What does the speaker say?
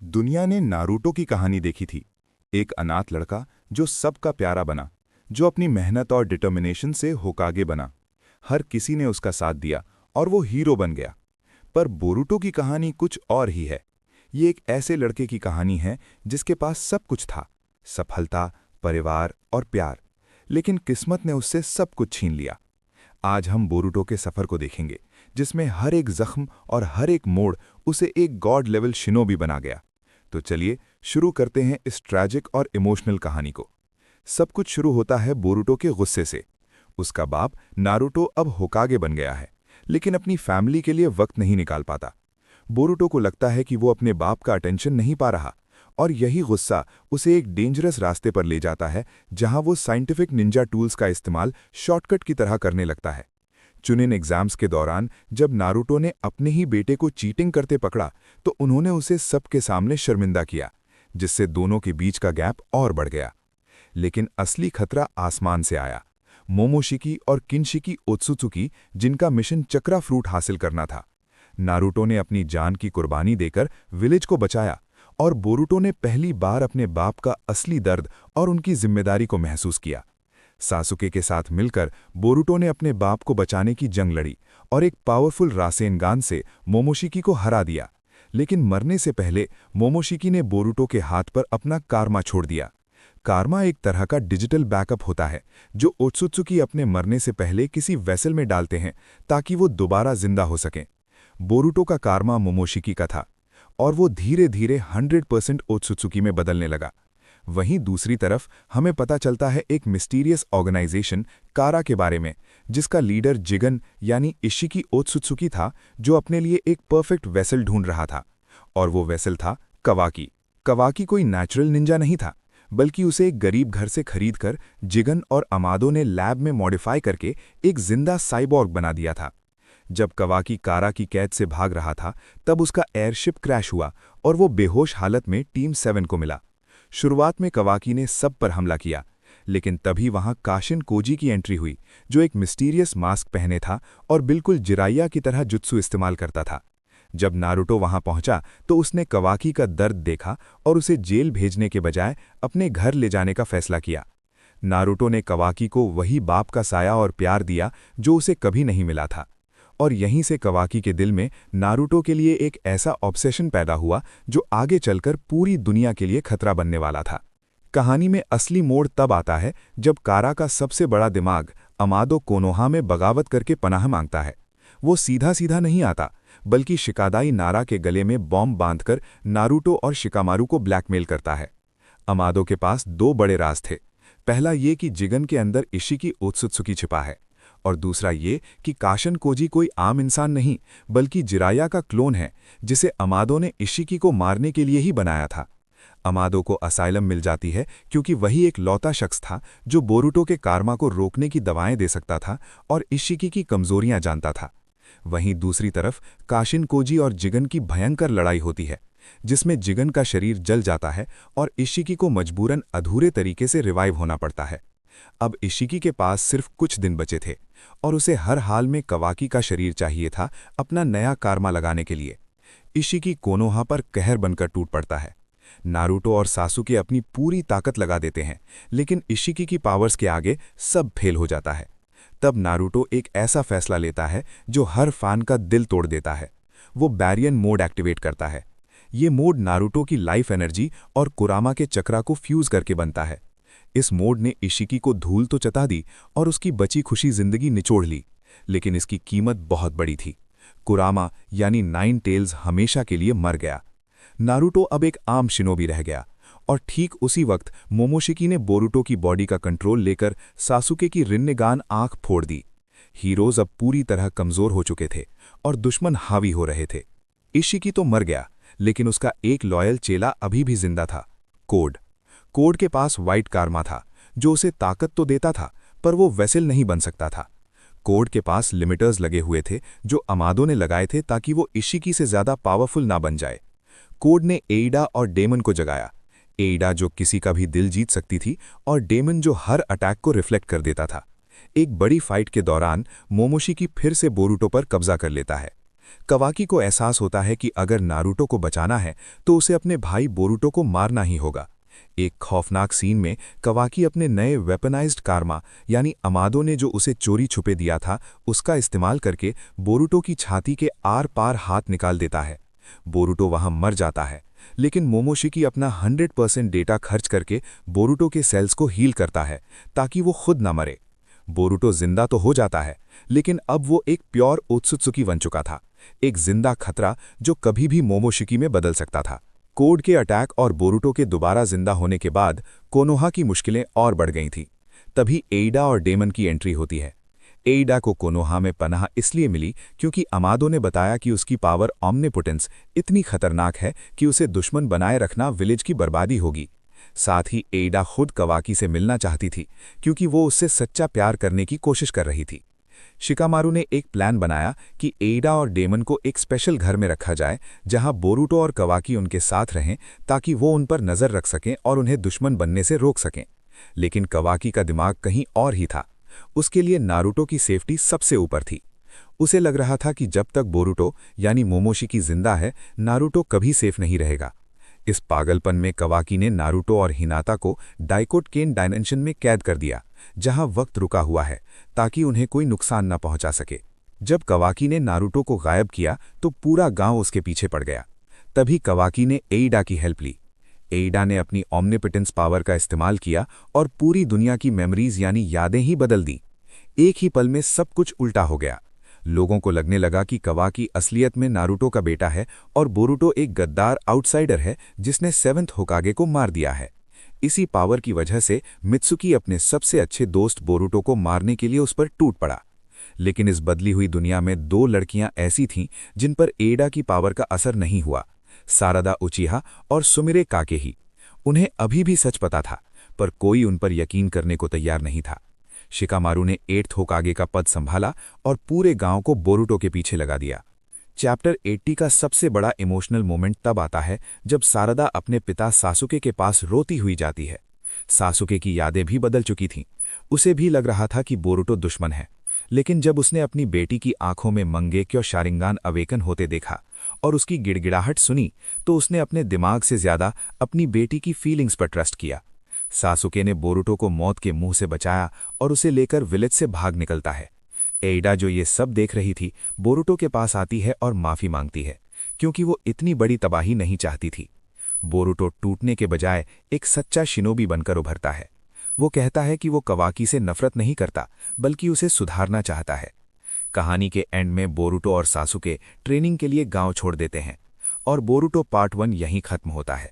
दुनिया ने नारुतो की कहानी देखी थी। एक अनाथ लड़का जो सबका प्यारा बना, जो अपनी मेहनत और डिटर्मिनेशन से होकागे बना। हर किसी ने उसका साथ दिया और वो हीरो बन गया। पर बोरुतो की कहानी कुछ और ही है। ये एक ऐसे लड़के की कहानी है जिसके पास सब कुछ था, सफलता, परिवार और प्यार, लेकिन किस्मत ने उससे सब कुछ छीन लिया। आज हम बोरुतो के सफर को देखेंगे, जिसमें हर एक जख्म और हर एक मोड़ उसे एक गॉड लेवल शिनोबी बना गया। तो चलिए शुरू करते हैं इस ट्रैजिक और इमोशनल कहानी को। सब कुछ शुरू होता है बोरुतो के गुस्से से। उसका बाप नारुतो अब होकागे बन गया है, लेकिन अपनी फैमिली के लिए वक्त नहीं निकाल पाता। बोरुतो को लगता है कि वो अपने बाप का अटेंशन नहीं पा रहा, और यही गुस्सा उसे एक डेंजरस रास्ते पर ले जाता है, जहां वो साइंटिफिक निंजा टूल्स का इस्तेमाल शॉर्टकट की तरह करने लगता है। चुनिन एग्जाम्स के दौरान जब नारुतो ने अपने ही बेटे को चीटिंग करते पकड़ा, तो उन्होंने उसे सबके सामने शर्मिंदा किया, जिससे दोनों के बीच का गैप और बढ़ गया। लेकिन असली खतरा आसमान से आया। मोमोशिकी और किनशिकी ओत्सुत्सुकी, जिनका मिशन चक्रा फ्रूट हासिल करना था। नारुतो ने अपनी जान की कुर्बानी देकर विलेज को बचाया, और बोरुतो ने पहली बार अपने बाप का असली दर्द और उनकी जिम्मेदारी को महसूस किया। सासुके के साथ मिलकर बोरुतो ने अपने बाप को बचाने की जंग लड़ी और एक पावरफुल रासेनगान से मोमोशिकी को हरा दिया। लेकिन मरने से पहले मोमोशिकी ने बोरुतो के हाथ पर अपना कारमा छोड़ दिया। कारमा एक तरह का डिजिटल बैकअप होता है, जो ओत्सुत्सुकी अपने मरने से पहले किसी वेसल में डालते हैं ताकि वो दोबारा जिंदा हो सकें। बोरुतो का कारमा मोमोशिकी का था, और वो धीरे धीरे 100% ओत्सुत्सुकी में बदलने लगा। वहीं दूसरी तरफ हमें पता चलता है एक मिस्टीरियस ऑर्गेनाइजेशन कारा के बारे में, जिसका लीडर जिगन यानी इशिकी ओत्सुत्सुकी था, जो अपने लिए एक परफेक्ट वेसल ढूंढ रहा था। और वो वेसल था कवाकी। कवाकी कोई नेचुरल निंजा नहीं था, बल्कि उसे एक गरीब घर से खरीदकर जिगन और अमादो ने लैब में मॉडिफाई करके एक जिंदा साइबॉर्ग बना दिया था। जब कवाकी कारा की कैद से भाग रहा था, तब उसका एयरशिप क्रैश हुआ और वो बेहोश हालत में टीम 7 को मिला। शुरुआत में कवाकी ने सब पर हमला किया, लेकिन तभी वहां काशिन कोजी की एंट्री हुई, जो एक मिस्टीरियस मास्क पहने था और बिल्कुल जिराइया की तरह जुत्सु इस्तेमाल करता था। जब नारुतो वहां पहुंचा तो उसने कवाकी का दर्द देखा और उसे जेल भेजने के बजाय अपने घर ले जाने का फैसला किया। नारुतो ने कवाकी को वही बाप का साया और प्यार दिया जो उसे कभी नहीं मिला था, और यहीं से कवाकी के दिल में नारुतो के लिए एक ऐसा ऑब्सेशन पैदा हुआ जो आगे चलकर पूरी दुनिया के लिए खतरा बनने वाला था। कहानी में असली मोड़ तब आता है जब कारा का सबसे बड़ा दिमाग अमादो कोनोहा में बगावत करके पनाह मांगता है। वो सीधा सीधा नहीं आता, बल्कि शिकादाई नारा के गले में बॉम्ब बांधकर नारुतो और शिकामारू को ब्लैकमेल करता है। अमादो के पास 2 बड़े राज थे। पहला ये कि जिगन के अंदर इशिकी ओत्सुत्सुकी छिपा है, और दूसरा ये कि काशन कोजी कोई आम इंसान नहीं, बल्कि जिराया का क्लोन है, जिसे अमादो ने इशिकी को मारने के लिए ही बनाया था। अमादो को असाइलम मिल जाती है क्योंकि वही एक लौता शख्स था जो बोरुतो के कारमा को रोकने की दवाएं दे सकता था और इशिकी की कमजोरियां जानता था। वहीं दूसरी तरफ काशिन कोजी और जिगन की भयंकर लड़ाई होती है, जिसमें जिगन का शरीर जल जाता है और इशिकी को मजबूरन अधूरे तरीके से रिवाइव होना पड़ता है। अब इशिकी के पास सिर्फ कुछ दिन बचे थे, और उसे हर हाल में कवाकी का शरीर चाहिए था अपना नया कारमा लगाने के लिए। इशिकी कोनोहा पर कहर बनकर टूट पड़ता है। नारुतो और सासुके अपनी पूरी ताकत लगा देते हैं, लेकिन इशिकी की पावर्स के आगे सब फेल हो जाता है। तब नारुतो एक ऐसा फैसला लेता है जो हर फैन का दिल तोड़ देता है। वो बैरियन मोड एक्टिवेट करता है। ये मोड नारुतो की लाइफ एनर्जी और कुरामा के चक्रा को फ्यूज करके बनता है। इस मोड ने इशिकी को धूल तो चटा दी और उसकी बची खुशी जिंदगी निचोड़ ली, लेकिन इसकी कीमत बहुत बड़ी थी। कुरामा यानी 9 टेल्स हमेशा के लिए मर गया। नारुतो अब एक आम शिनोबी रह गया, और ठीक उसी वक्त मोमोशिकी ने बोरुतो की बॉडी का कंट्रोल लेकर सासुके की रिन्नेगान आंख फोड़ दी। हीरोज अब पूरी तरह कमजोर हो चुके थे और दुश्मन हावी हो रहे थे। इशिकी तो मर गया, लेकिन उसका एक लॉयल चेला अभी भी जिंदा था, कोड। कोड के पास व्हाइट कारमा था, जो उसे ताकत तो देता था, पर वो वेसल नहीं बन सकता था। कोड के पास लिमिटर्स लगे हुए थे जो अमादो ने लगाए थे ताकि वो इशिकी से ज्यादा पावरफुल ना बन जाए। कोड ने एइडा और डेमन को जगाया। एइडा जो किसी का भी दिल जीत सकती थी, और डेमन जो हर अटैक को रिफ्लेक्ट कर देता था। एक बड़ी फाइट के दौरान मोमोशिकी फिर से बोरुतो पर कब्जा कर लेता है। कवाकी को एहसास होता है कि अगर नारुतो को बचाना है तो उसे अपने भाई बोरुटो को मारना ही होगा। एक खौफनाक सीन में कवाकी अपने नए वेपनाइज्ड कारमा यानी अमादो ने जो उसे चोरी छुपे दिया था उसका इस्तेमाल करके बोरुटो की छाती के आर पार हाथ निकाल देता है। बोरुटो वहां मर जाता है, लेकिन मोमोशिकी अपना 100% डेटा खर्च करके बोरुटो के सेल्स को हील करता है ताकि वो खुद न मरे। बोरुटो जिंदा तो हो जाता है, लेकिन अब वो एक प्योर ओत्सुत्सुकी बन चुका था, एक जिंदा खतरा जो कभी भी मोमोशिकी में बदल सकता था। कोड के अटैक और बोरुटो के दोबारा जिंदा होने के बाद कोनोहा की मुश्किलें और बढ़ गई थीं। तभी एइडा और डेमन की एंट्री होती है। एइडा को कोनोहा में पनाह इसलिए मिली क्योंकि अमादो ने बताया कि उसकी पावर ऑम्निपोटेंस इतनी खतरनाक है कि उसे दुश्मन बनाए रखना विलेज की बर्बादी होगी। साथ ही एइडा खुद कवाकी से मिलना चाहती थी क्योंकि वो उससे सच्चा प्यार करने की कोशिश कर रही थी। शिकामारू ने एक प्लान बनाया कि एइडा और डेमन को एक स्पेशल घर में रखा जाए जहां बोरुटो और कवाकी उनके साथ रहें ताकि वो उन पर नजर रख सकें और उन्हें दुश्मन बनने से रोक सकें। लेकिन कवाकी का दिमाग कहीं और ही था। उसके लिए नारुतो की सेफ्टी सबसे ऊपर थी। उसे लग रहा था कि जब तक बोरुटो यानी मोमोशिकी जिंदा है, नारुतो कभी सेफ नहीं रहेगा। इस पागलपन में कवाकी ने नारुतो और हिनाता को डाइकोट केन डायमेंशन में कैद कर दिया, जहां वक्त रुका हुआ है ताकि उन्हें कोई नुकसान न पहुंचा सके। जब कवाकी ने नारुतो को गायब किया तो पूरा गांव उसके पीछे पड़ गया। तभी कवाकी ने एइडा की हेल्प ली। एइडा ने अपनी ऑम्निपोटेंस पावर का इस्तेमाल किया और पूरी दुनिया की मेमोरीज यानी यादें ही बदल दी। एक ही पल में सब कुछ उल्टा हो गया। लोगों को लगने लगा कि कवाकी असलियत में नारुतो का बेटा है और बोरुटो एक गद्दार आउटसाइडर है जिसने 7th होकागे को मार दिया है। इसी पावर की वजह से मित्सुकी अपने सबसे अच्छे दोस्त बोरुटो को मारने के लिए उस पर टूट पड़ा। लेकिन इस बदली हुई दुनिया में 2 लड़कियां ऐसी थीं जिन पर एइडा की पावर का असर नहीं हुआ, सारादा उचिहा और सुमिरे काकेही। उन्हें अभी भी सच पता था, पर कोई उन पर यकीन करने को तैयार नहीं था। शिकामारू ने 8th होकागे का पद संभाला और पूरे गांव को बोरुटो के पीछे लगा दिया। चैप्टर 80 का सबसे बड़ा इमोशनल मोमेंट तब आता है जब सारदा अपने पिता सासुके के पास रोती हुई जाती है। सासुके की यादें भी बदल चुकी थीं। उसे भी लग रहा था कि बोरुटो दुश्मन है, लेकिन जब उसने अपनी बेटी की आंखों में मंगेक्यो शारिंगान अवेकन होते देखा और उसकी गिड़गिड़ाहट सुनी तो उसने अपने दिमाग से ज्यादा अपनी बेटी की फीलिंग्स पर ट्रस्ट किया। सासुके ने बोरुटो को मौत के मुंह से बचाया और उसे लेकर विलेज से भाग निकलता है। एइडा जो ये सब देख रही थी, बोरुटो के पास आती है और माफी मांगती है क्योंकि वो इतनी बड़ी तबाही नहीं चाहती थी। बोरुटो टूटने के बजाय एक सच्चा शिनोबी बनकर उभरता है। वो कहता है कि वो कवाकी से नफरत नहीं करता बल्कि उसे सुधारना चाहता है। कहानी के एंड में बोरुटो और सासुके ट्रेनिंग के लिए गांव छोड़ देते हैं और बोरुटो पार्ट 1 यहीं खत्म होता है।